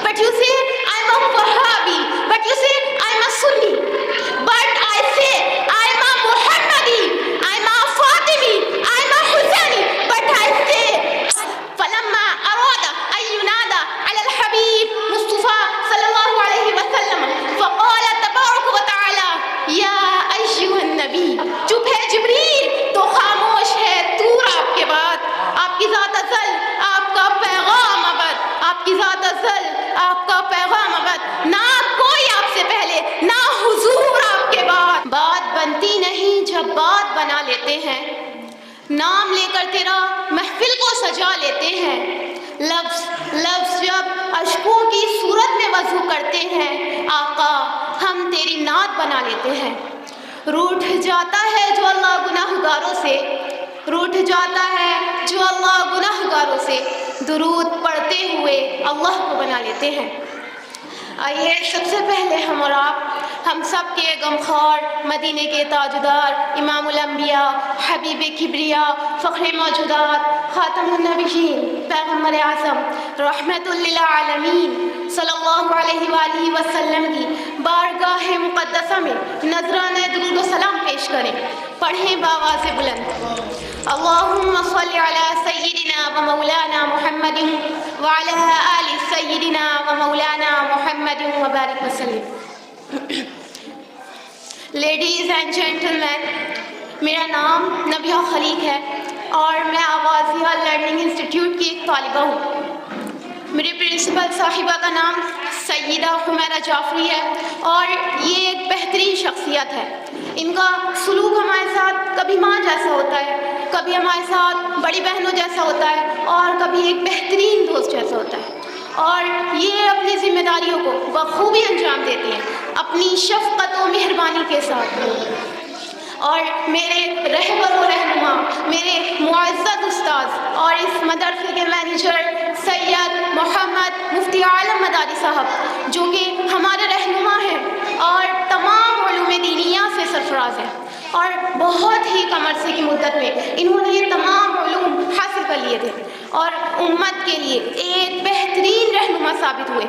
But you say I'm a Wahhabi. But you say I'm a Sunni. But I say I'm a Muhammadi. I'm a Fatimi. I'm a Husaini. But I say فلما أراد أن ينادى على الحبيب مصطفى صلى الله عليه وسلم فقال تبارك وتعالى يا أيها النبي. چپ ہے جبریل تو خاموش ہے طور آپ کے بعد. آپ کی ذات ازل آپ کا پیغام ابد. آپ کی ذات ازل آپ کا پیغام ابد. نہ کوئی آپ سے پہلے نہ حضور آپ کے بعد. بات بنتی نہیں جب بات بنا لیتے ہیں. نام لے کر تیرا محفل کو سجا لیتے ہیں. لفظ جب اشکوں کی صورت میں وضو کرتے ہیں آقا ہم تیری نعت بنا لیتے ہیں. روٹھ جاتا ہے جو اللہ گناہگاروں سے. روٹھ جاتا ہے جو اللہ گناہگاروں سے. درود پڑھتے ہوئے اللہ کو بنا لیتے ہیں. آئیے سب سے پہلے ہم اور آپ ہم سب کے غمخوار مدینے کے تاجدار امام الانبیاء حبیب کبریا فخر موجودات خاتم النبیین پیغمبر اعظم رحمت للعالمین صلی اللہ علیہ وآلہ وسلم کی بارگاہ مقدسہ میں نذرانہ درود و سلام پیش کریں. پڑھیں بآواز بلند. اللہم صلی علی سیدنا و مولانا محمد وعلی آل سیدنا و مولانا محمد وبارک وسلم. لیڈیز اینڈ جینٹلمین، میرا نام نبیہ خلیق ہے اور میں آوازیہ لرننگ انسٹیٹیوٹ کی ایک طالبہ ہوں. میرے پرنسپل صاحبہ کا نام سیدہ حمیرہ جعفری ہے اور یہ ایک بہترین شخصیت ہے. ان کا سلوک ہمارے ساتھ کبھی ماں جیسا ہوتا ہے، کبھی ہمارے ساتھ بڑی بہنوں جیسا ہوتا ہے اور کبھی ایک بہترین دوست جیسا ہوتا ہے. اور یہ اپنی ذمہ داریوں کو بخوبی انجام دیتی ہیں اپنی شفقت و مہربانی کے ساتھ. اور میرے رہبر و رہنما، میرے معزز استاذ اور اس مدرسے کے مینیجر سید محمد مفتی عالم مداری صاحب جو کہ ہمارے رہنما ہیں اور تمام علوم دینیہ سے سرفراز ہیں اور بہت ہی کم عرصے کی مدت میں انہوں نے یہ تمام علوم حاصل کر لیے تھے اور امت کے لیے ایک بہترین رہنما ثابت ہوئے.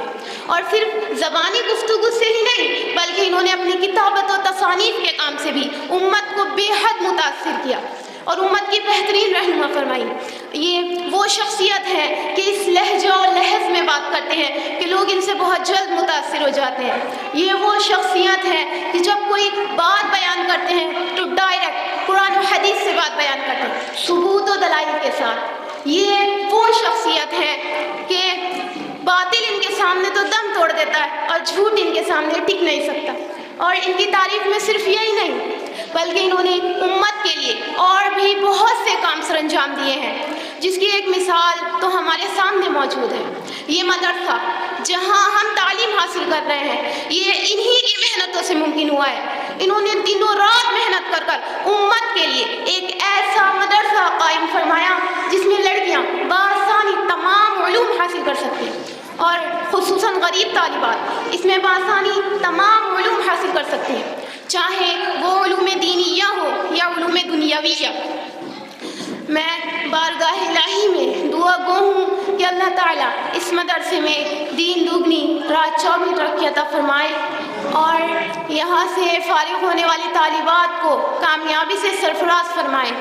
اور صرف زبانی گفتگو سے ہی نہیں بلکہ انہوں نے اپنی کتابت و تصانیف کے کام سے بھی امت کو بے حد متاثر کیا اور امت کی بہترین رہنما فرمائی. یہ وہ شخصیت ہے کہ اس لہجہ اور لہج میں بات کرتے ہیں کہ لوگ ان سے بہت جلد متاثر ہو جاتے ہیں. یہ وہ شخصیت ہے کہ جب کوئی بات بیان کرتے ہیں تو ڈائریکٹ قرآن و حدیث سے بات بیان کرتے ہیں ثبوت و دلائل کے ساتھ. یہ وہ شخصیت ہے کہ باطل ان کے سامنے تو دم توڑ دیتا ہے اور جھوٹ ان کے سامنے ٹک نہیں سکتا. اور ان کی تعریف میں صرف یہی نہیں بلکہ انہوں نے امت کے لیے اور بھی بہت سے کام سر انجام دیے ہیں جس کی ایک مثال تو ہمارے سامنے موجود ہے. یہ مدرسہ جہاں ہم تعلیم حاصل کر رہے ہیں یہ انہی کی محنتوں سے ممکن ہوا ہے. انہوں نے دنوں رات محنت کر امت کے لیے ایک ایسا مدرسہ قائم فرمایا جس میں لڑکیاں بآسانی تمام علوم حاصل کر سکتی ہیں اور خصوصاً غریب طالبات اس میں بآسانی تمام علوم حاصل کر سکتے ہیں چاہے وہ علوم دینیہ ہو یا علوم دنیاویہ. میں بارگاہ الہی میں دعا گو ہوں کہ اللہ تعالیٰ اس مدرسے میں دین دگنی رات چوگنی ترقی عطا فرمائے اور یہاں سے فارغ ہونے والی طالبات کو کامیابی سے سرفراز فرمائے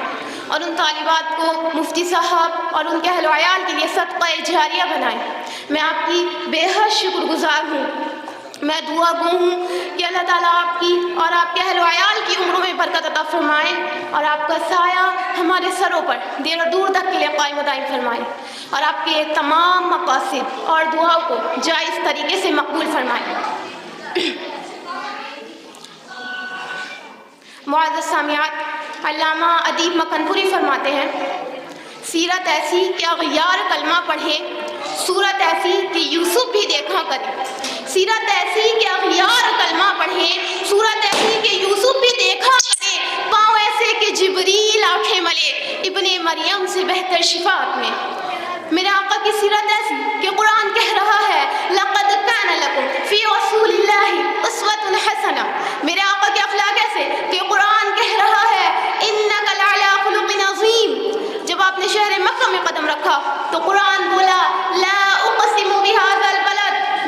اور ان طالبات کو مفتی صاحب اور ان کے اہل و عیال کے لیے صدقہ جاریہ بنائے. میں آپ کی بے حد شکر گزار ہوں. میں دعا گو ہوں کہ اللہ تعالیٰ آپ کی اور آپ کے اہل و عیال کی عمروں میں برکت عطا فرمائے اور آپ کا سایہ ہمارے سروں پر دیر و دور تک کے لیے قائم و دائم فرمائے اور آپ کے تمام مقاصد اور دعاؤں کو جائز طریقے سے مقبول فرمائے. معزز سامعات، علامہ ادیب مکنپوری فرماتے ہیں سیرت ایسی کہ اغیار کلمہ پڑھے، صورت ایسی کہ یوسف بھی دیکھا کرے. سیرت ایسی کہ اغیار کلمہ پڑھے، صورت ایسی کہ یوسف بھی دیکھا کرے، پاؤں ایسے کہ جبریل آنکھیں ملے ابن مریم سے بہتر شفاعت میں. میرے آقا کی سیرت ایسی کہ قرآن کہہ رہا ہے لقد کان لکم فی رسول اللہ اسوۃ حسنہ. میرے آقا کے اخلاق ایسے کہ قرآن کہہ رہا ہے انک لعلی خلق عظیم. جب آپ نے شہر مکہ میں قدم رکھا تو قرآن بولا لا اقسم بہذا البلد.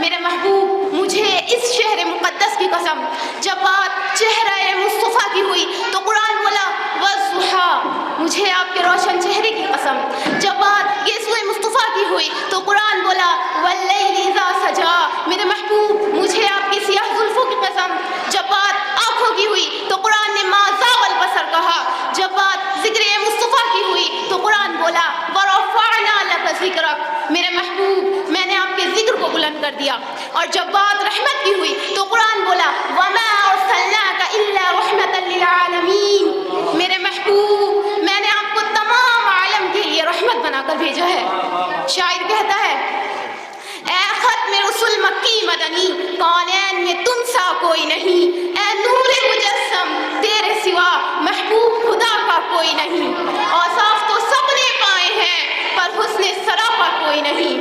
ہوئی تو قرآن بولا واللیل اذا سجا. میرے محبوب مجھے آپ کی سیاہ زلفوں کی قسم. جب بات آنکھوں کی ہوئی تو قرآن نے ما زاغ البصر کہا. جب بات ذکر مصطفیٰ کی ہوئی تو قرآن بولا ورفعنا لک ذکرک. میرے محبوب میں نے آپ کے ذکر کو بلند کر دیا. اور جب بات رحمت کی ہوئی تو قرآن بولا وما ارسلناک الا رحمتا للعالمین. میرے محبوب میں نے آپ کو تمام عالم کے لیے رحمت بنا کر بھیجا ہے. شاعر کہتا ہے اے ختم رسول مکی مدنی کونین میں تم سا کوئی نہیں. اے نور مجسم تیرے سوا محبوب خدا کا کوئی نہیں. اوصاف تو سب نے پائے ہیں پر حسن سراپا کوئی نہیں.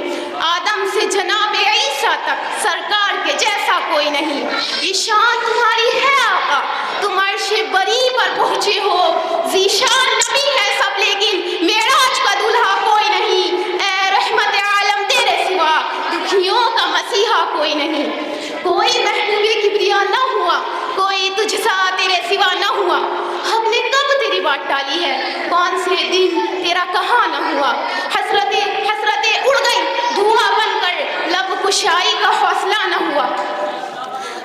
آدم سے جناب عیسیٰ تک سرکار کے جیسا کوئی نہیں. یہ شان تمہاری ہے آقا تم عرش بری پر پہنچے ہو. ذیشان نبی ہے سب لیکن معراج کا دولہا کوئی نہیں. اے رحمت عالم تیرے سوا دکھیوں کا مسیحا کوئی نہیں. کوئی محبوب کبریا نہ ہوا کوئی تجھ سا تیرے سوا نہ ہوا. ہم نے کب تیری بات ڈالی ہے کون سے دن تیرا کہاں نہ ہوا. حسرتیں اڑ گئی دھواں بن کر لب کشائی کا حوصلہ نہ ہوا.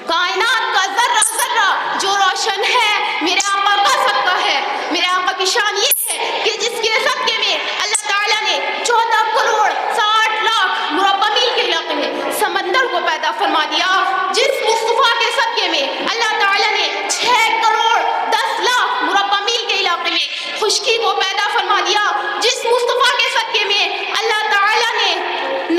کائنات کا ذرہ ذرہ جو روشن ہے میرے آقا کا صدقہ ہے. میرے آقا کی شان یہ ہے کہ جس کے صدقے میں اللہ تعالیٰ نے 14 کروڑ 60 لاکھ مربع میل کے علاقے میں سمندر کو پیدا فرما دیا. جس مصطفیٰ کے صدقے میں اللہ تعالیٰ نے 6 کروڑ 10 لاکھ مربع میل کے علاقے میں خشکی کو پیدا فرما دیا. جس مصطفیٰ کے صدقے میں اللہ تعالیٰ نے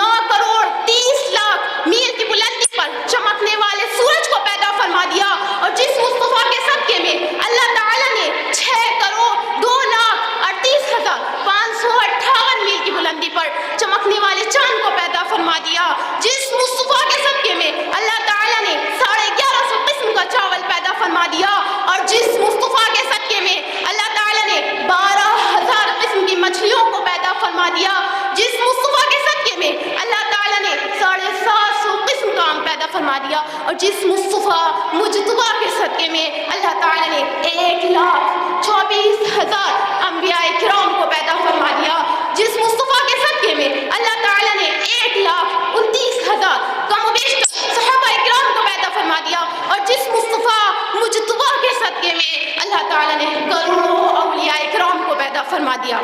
9 کروڑ 30 لاکھ میل کی بلندی پر چمکنے والے سورج کو پیدا فرما دیا. اور جس مصطفیٰ کے صدقے میں اللہ تعالیٰ نے 6 کروڑ 2,38,558 میل کی بلندی پر چمکنے والے چاند کو پیدا فرما دیا. جس مصطفیٰ کے صدقے میں اللہ تعالیٰ نے 1150 قسم کا چاول پیدا فرما دیا. اور جس مصطفیٰ کے صدقے میں اللہ تعالیٰ نے 12,000 قسم کی مچھلیوں کو پیدا فرما دیا. جس مصطفیٰ کے صدقے میں اللہ تعالیٰ نے 750 قسم کا آم پیدا فرما دیا. اور جس مصطفیٰ مجتبیٰ کے صدقے میں اللہ تعالیٰ نے 1,24,000 انبیاء کرام کو پیدا فرما دیا. جس مصطفیٰ کے صدقے میں اللہ تعالیٰ نے 1,29,000 کم و بیش صحابہ کرام کو پیدا فرما دیا. اور جس مصطفیٰ مجتبیٰ کے صدقے میں اللہ تعالیٰ نے کروڑوں اولیاء کرام کو پیدا فرما دیا.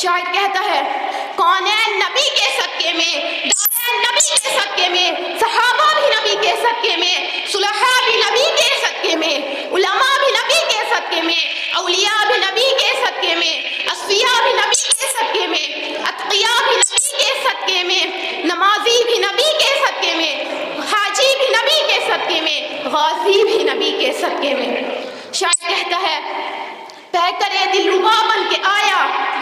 شاعر کہتا ہے کونین نبی کے صدقے میں دارین نبی کے صدقے میں صحابہ بھی نبی کے صدقے میں صلحاء بھی نبی کے صدقے میں علماء بھی نبی کے صدقے میں اولیاء بھی نبی کے صدقے میں اصفیاء بھی نبی کے صدقے میں اتقیاء بھی نبی کے صدقے میں نمازی بھی نبی کے صدقے میں حاجی بھی نبی کے صدقے میں غازی بھی نبی کے صدقے میں. شاعر کہتا ہے پہ کرے دل ربا بن کے آیا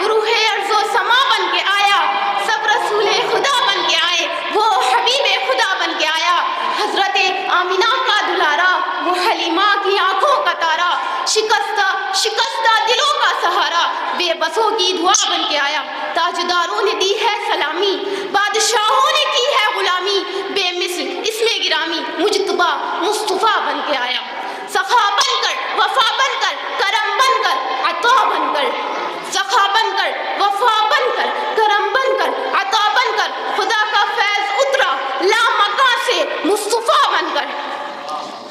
روح ارض و سما بن کے آیا سب رسول خدا بن کے آئے وہ حبیب خدا بن کے آیا. حضرت آمینہ کا دلارا وہ حلیمہ کی آنکھوں کا تارا شکستہ دلوں کا سہارا بے بسوں کی دعا بن کے آیا. تاجداروں نے دی ہے سلامی بادشاہوں نے کی ہے غلامی بے مثل اس میں گرامی مجتبیٰ مصطفیٰ بن کے آیا. سخا بن کر وفا بن کر کرم بن کر عطا بن کر سخا بن کر وفا بن کر کرم بن کر عطا بن کر خدا کا فیض اترا لامکاں سے مصطفیٰ بن کر.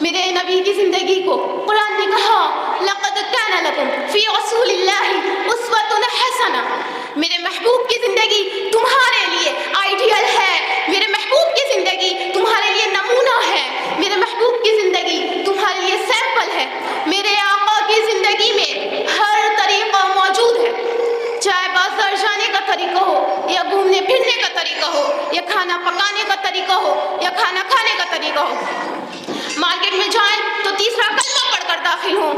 میرے نبی کی زندگی کو قرآن نے کہا لقد کان لکم فی رسول اللہ اسوۃ حسنہ. میرے محبوب کی زندگی تمہارے لیے آئیڈیل ہے. میرے محبوب کی زندگی تمہارے لیے نمونہ ہے. میرے محبوب کی زندگی تمہارے لیے سیمپل ہے. میرے آقا کی زندگی میں ہر طریقہ موجود ہے. چاہے بازار جانے کا طریقہ ہو یا گھومنے پھرنے کا طریقہ ہو یا کھانا پکانے کا طریقہ ہو یا کھانا کھانے کا طریقہ ہو. مارکیٹ میں جائیں تو تیسرا کلمہ پڑھ کر داخل ہوں.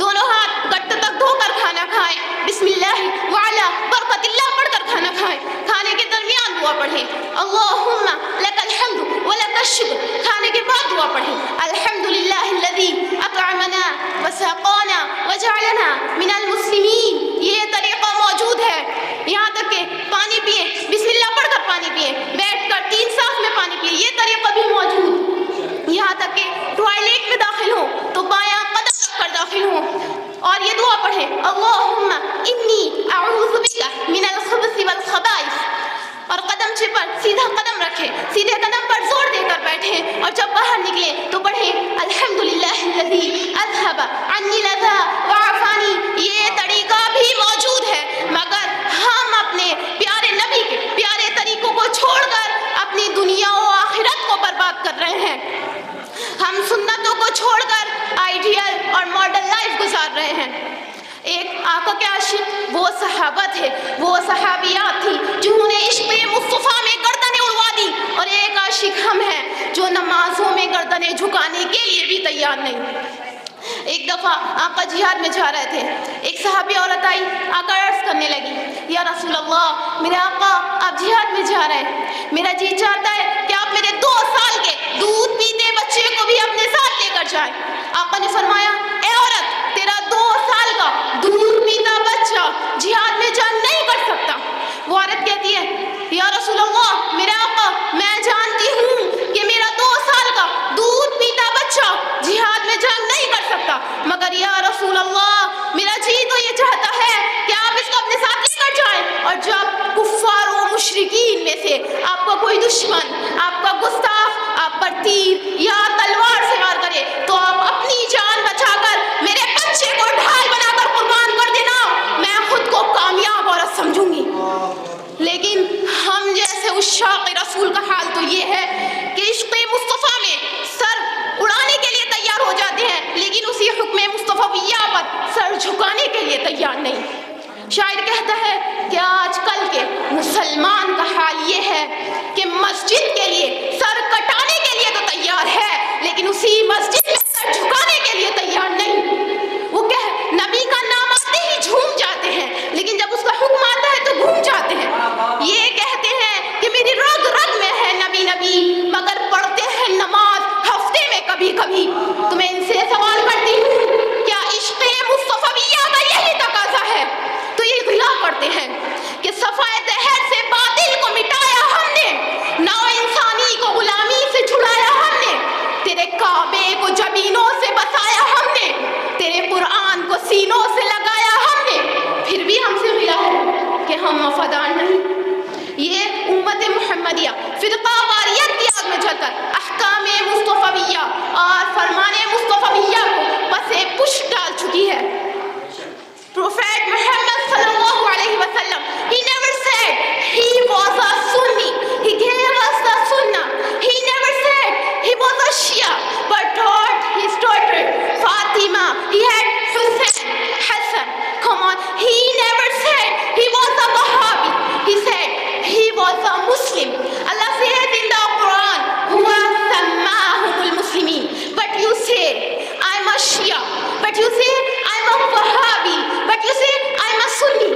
دونوں ہاتھ گٹے تک دھو کر کھانا کھائیں. بسم اللہ وعلا برکت اللہ پڑھ کر کھانا کھائیں. کھانے کے درمیان دعا پڑھیں اللہم لک الحمد ولک الشکر. کھانے کے بعد دعا پڑھیں الحمدللہ الذی اطعمنا وسقانا وجعلنا من المسلمین. یہ طریقہ موجود ہے. یہاں تک کہ پانی پئیں بسم اللہ پڑھ کر پانی پئیں. بیٹھ کر 3 سانس میں پانی پئیں. یہ طریقہ بھی موجود. یہاں تک کہ ٹوائلٹ میں داخل ہوں تو بایاں قدم رکھ کر داخل ہوں اور یہ دعا پڑھیں اللہم انی اعوذ بک من الخبث والخبائث. اور منچے پر سیدھا قدم رکھے, سیدھے قدم پر زور دے کر بیٹھے, اور جب باہر نکلے تو پڑھے الحمدللہ الذی اذھب عنی الاذی وعافانی. یہ طریقہ بھی موجود ہے, مگر ہم اپنے پیارے نبی کے پیارے طریقوں کو چھوڑ کر اپنی دنیا و آخرت کو برباد کر رہے ہیں. ہم سنتوں کو چھوڑ کر آئیڈیل اور ماڈرن لائف گزار رہے ہیں. ایک آقا کے عاشق وہ صحابہ تھے, وہ صحابیات تھی جنہوں نے عشق مصطفیٰ میں گردنیں اڑوا دی, اور ایک عاشق ہم ہیں جو نمازوں میں گردنیں جھکانے کے لیے بھی تیار نہیں. ایک دفعہ آقا جہاد میں جا رہے تھے, ایک صحابی عورت آئی, آقا عرض کرنے لگی, یا رسول اللہ, میرے آقا آپ جہاد میں جا رہے ہیں, میرا جی چاہتا ہے کہ آپ میرے 2 سال کے دودھ پیتے بچے کو بھی اپنے ساتھ لے کر جائیں. آقا نے فرمایا, اے عورت, تیرا 2 سال کا دودھ پیتا بچہ جہاد میں جنگ نہیں کر سکتا. وہ عورت کہتی ہے, یا رسول اللہ, میرے آقا, میں جانتی ہوں کہ میرا 2 سال کا دودھ پیتا بچہ جہاد میں جنگ نہیں کر سکتا, مگر یا رسول اللہ, میرا جی تو یہ چاہتا ہے کہ آپ اس کو اپنے ساتھ لے کر جائیں, اور جب کفار و مشرکین میں سے آپ کو کوئی دشمن, آپ کا گستاخ آپ پر تیر یا تلوار سے وار کرے تو آپ اپنی جان بچا کر میرے بچے کو ڈھال بنا کر قربان کر دینا, میں خود کو کامیاب عورت سمجھوں گی. لیکن ہم جیسے عشاق رسول کا حال تو یہ ہے کہ عشق مصطفیٰ میں سر اڑانے کے لیے تیار ہو جاتے ہیں, لیکن اسی حکم مصطفیٰ پر سر جھکانے کے لیے تیار نہیں. شاعر کہتا ہے کہ آج کل کے مسلمان کا حال یہ ہے کہ مسجد کے لیے سر کٹانے کے لیے تو تیار ہے, لیکن اسی مسجد میں سر جھکانے کے لیے تیار نہیں. وہ نبی کا نام آتے ہی جھوم جاتے ہیں, لیکن جب اس کا حکم آتا ہے تو گھوم جاتے ہیں. یہ کہتے ہیں کہ میری رگ رگ میں ہے نبی نبی, مگر پڑھتے ہیں نماز ہفتے میں کبھی کبھی. تو میں ان سے سوال کرتی ہوں, کیا عشق مصطفیٰ کا یہی تقاضا ہے؟ تو یہ غلا کرتے ہیں کہ صفائے دہر سے باطل کو مٹایا ہم نے, نو انسانی کو غلامی سے چھڑایا ہم نے, تیرے کعبے کو جبینوں سے بسایا ہم نے, تیرے قرآن کو سینوں سے لگایا ہم نے, پھر بھی ہم سے ملا ہے کہ ہم وفادار نہیں. یہ امت محمدیہ فرقہ واریت کی آگ میں جل کر احکام مصطفیٰ اور فرمان مصطفیٰ کو پسے پش ڈال چکی ہے. Prophet Muhammad sallallahu alaihi wasallam, he never said he was a Sunni. He gave us the Sunnah. He never said he was a Shia, but taught his daughter Fatima. He had Hussein, Hassan. Come on. He never said he was a Wahhabi. He said he was a Muslim. Allah says in the Quran, huwa sammahumul muslimin. But you say I'm a Shia. But you say I'm a Wahhabi. But you say I'm a Sunni.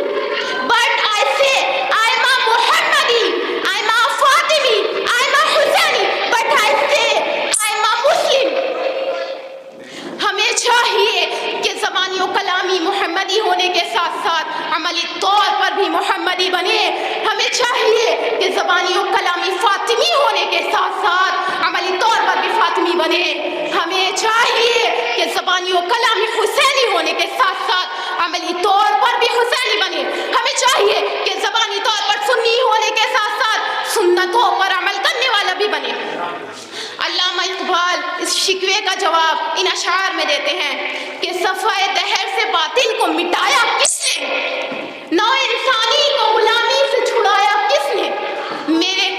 But I say I'm a Muhammadi. I'm a Fatimi. I'm a Husseini. But I say I'm a Muslim. ہمیں چاہیے کہ زبانی و کلامی محمدی ہونے کے ساتھ ساتھ عملی طور پر بھی محمدی بنے. ہمیں چاہیے کہ زبانی و کلامی فاطمی ہونے کے ساتھ ساتھ عملی طور پر بھی فاطمی بنے. ہمیں چاہیے کہ زبانی و کلامی حسینی ہونے کے ساتھ ساتھ عملی طور پر بھی حسینی بنے. ہمیں چاہیے کہ زبانی طور پر سنی ہونے کے ساتھ ساتھ سنتوں پر عمل کرنے والا بھی بنے. علامہ اقبال اس شکوے کا جواب ان اشعار میں دیتے ہیں کہ صفائے دہر سے باطل کو مٹایا کس نے, نو انسانی کو غلامی سے چھڑایا کس نے, میرے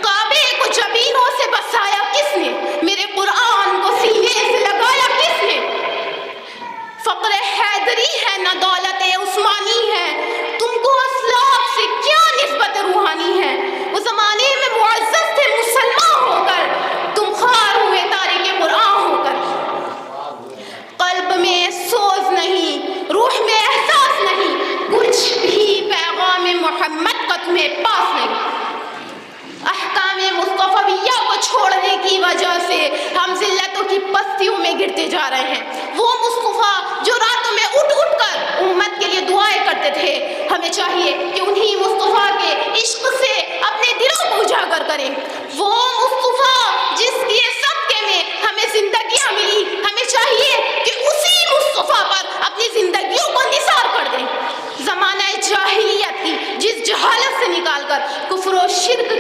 کعبے کو جبینوں سے بسایا کس نے, میرے قرآن کو سینے سے لگایا کس نے. فقر حیدری ہے نہ دولت عثمانی ہے, تم کو اسلاف سے کیا نسبت روحانی ہے. وہ زمانے میں معزز تھے مسلمان ہو کر, تم خوار ہوئے تاریخ قرآن ہو کر. قلب میں سوز نہیں, روح میں احساس نہیں, کچھ بھی پیغام محمد کا تمہیں پاس نہیں. احکام مصطفیٰ کو چھوڑنے کی وجہ سے ہم ذلتوں کی پستیوں میں گرتے جا رہے ہیں. وہ مصطفیٰ جو راتوں میں اٹھ اٹھ کر امت کے لیے دعائیں کرتے تھے, ہمیں چاہیے کہ انہی مصطفیٰ کے عشق سے اپنے دلوں کو اجاگر کریں. وہ مصطفیٰ جس کے صدقے میں ہمیں زندگیاں ملی, ہمیں چاہیے کہ اسی مصطفیٰ پر اپنی زندگیوں کو نثار کر دیں. زمانہ جاہلیت کی جس جہالت سے نکال کر کفر و شرک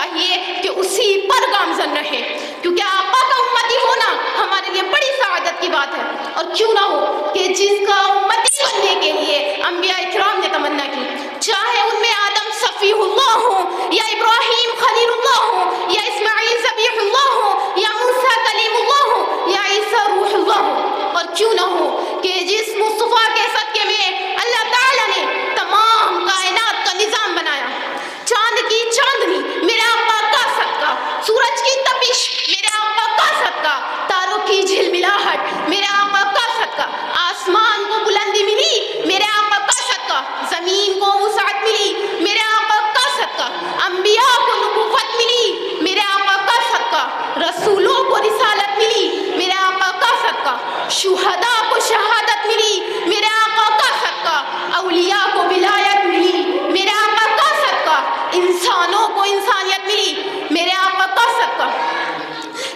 چاہیے کہ اسی پر گامزن رہے، کیونکہ آقا کا امتی ہونا ہمارے لیے بڑی سعادت کی بات ہے۔ اور کیوں نہ ہو کہ جس کا امتی بننے کے لیے انبیاء اکرام نے تمنا کی، چاہے ان میں آدم صفیہ اللہ ہو، یا ابراہیم خلیل اللہ ہو، یا اسماعیل ذبیح اللہ ہو، یا موسیٰ کلیم اللہ ہو، یا عیسیٰ روح اللہ ہو، اور کیوں نہ ہو کہ جس مصطفیٰ کے صدقے میں اللہ تعالیٰ نے تمام کائنات کا نظام بنایا، چاند کی چاندنی میرے آقا کا صدقہ، سورج کی تپش میرے آقا کا صدقہ، تاروں کی جھلملاہٹ میرے آقا کا صدقہ، آسمان کو بلندی ملی میرے آقا کا صدقہ، زمین کو وسعت ملی میرے آقا کا صدقہ، انبیاء کو نبوت ملی میرے آقا کا صدقہ، رسولوں کو رسالت ملی میرے آقا کا صدقہ، شہداء کو شہادت ملی میرے آقا کا صدقہ، اولیاء کو ولایت ملی میرے آقا کا صدقہ، انسانوں کو انسانیت ملی میرے آقا کا صدقہ۔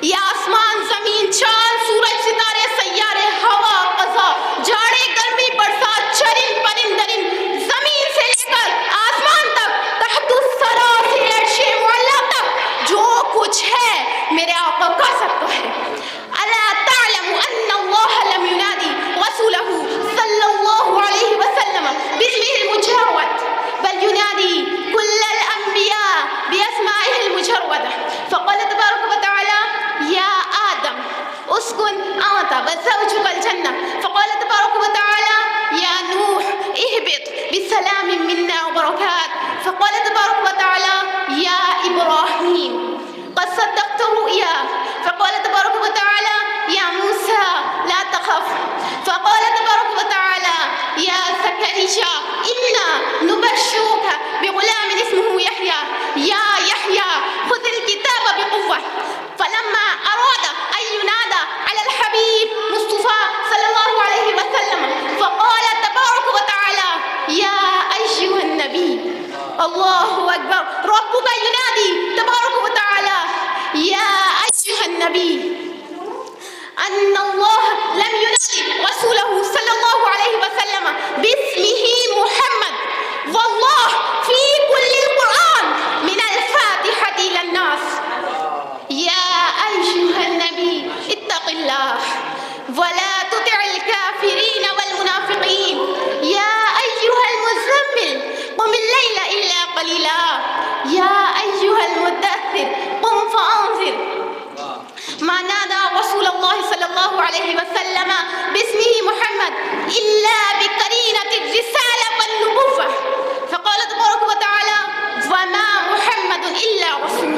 یہ آسمان، زمین، چاند، سورج، ستارے، سیارے، ہوا، فضا، جاڑے، گرمی، برسات، چرند پرند درند، زمین سے لے کر آسمان تک، تحت الثری سے عرش معلی تک جو کچھ ہے میرے آقا کا صدقہ ہے۔ الا تعلم ان اللہ لم ینادی رسولہ صلی اللہ علیہ وسلم باسمہ المجرد بل ینادی کل الانبیاء باسمائه المجردہ، فقال تبارک وتعالی یا آدم اسکن انت وزوجک الجنہ، فقال تبارک وتعالی یا نوح اہبط بسلام منا وبرکات، فقال تبارک وتعالی یا ابراہیم قد صدقت الرؤيا، فقال تبارك وتعالى يا موسى لا تخف، فقال تبارك وتعالى يا زكريا إنا نبشرك بغلام اسمه يحيى يا يحيى خذ الكتاب بقوة، فلما أراد أن ينادى على الحبيب مصطفى صلى الله عليه وسلم فقال تبارك وتعالى يا أيها النبي، الله أكبر، ربك ينادي تبارك وتعالى يا أيها النبي أن الله لم ينادي رسوله صلى الله عليه وسلم باسمه محمد، والله في كل القرآن من الفاتحة إلى الناس يا أيها النبي اتق الله ولا تطع الكافرين والمنافقين يا أيها المزمل قم الليل إلا قليلا يا أيها المدثر قم فأنذر، ما نادى رسول الله صلى الله عليه وسلم باسمه محمد إلا بقرينة الرسالة والنبوة، فقال تبارك وتعالى وما محمد إلا رسول،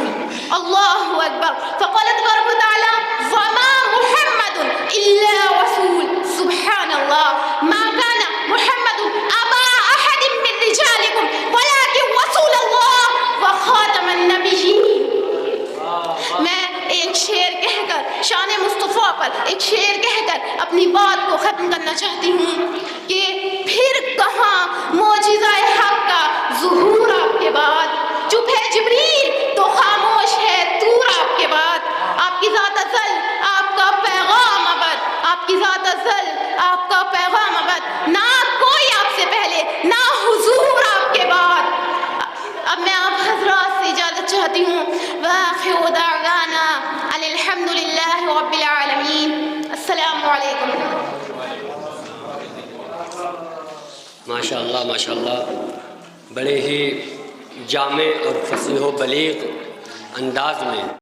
الله أكبر، فقال تبارك وتعالى وما محمد إلا رسول، سبحان الله، ما كان محمد أبا أحد من رجالكم ولكن رسول الله وخاتم النبيين۔ میں ایک شعر کہہ کر شان مصطفیٰ پر ایک شعر کہہ کر اپنی بات کو ختم کرنا چاہتی ہوں کہ پھر کہاں معجزہ حق کا ظہور آپ کے بعد، چپ ہے جبریل تو خاموش ہے طور آپ کے بعد، آپ کی ذات ازل آپ کا پیغام ابد، آپ کی ذات ازل آپ کا پیغام ابد، نہ کوئی آپ سے پہلے نہ حضور آپ کے بعد۔ اب میں آپ حضرات سے اجازت چاہتی ہوں، وآخر دعوانا ان الحمد للہ رب العالمین، السلام علیکم۔ ماشاء اللہ ماشاء اللہ، بڑے ہی جامع اور فصیح و بلیغ انداز میں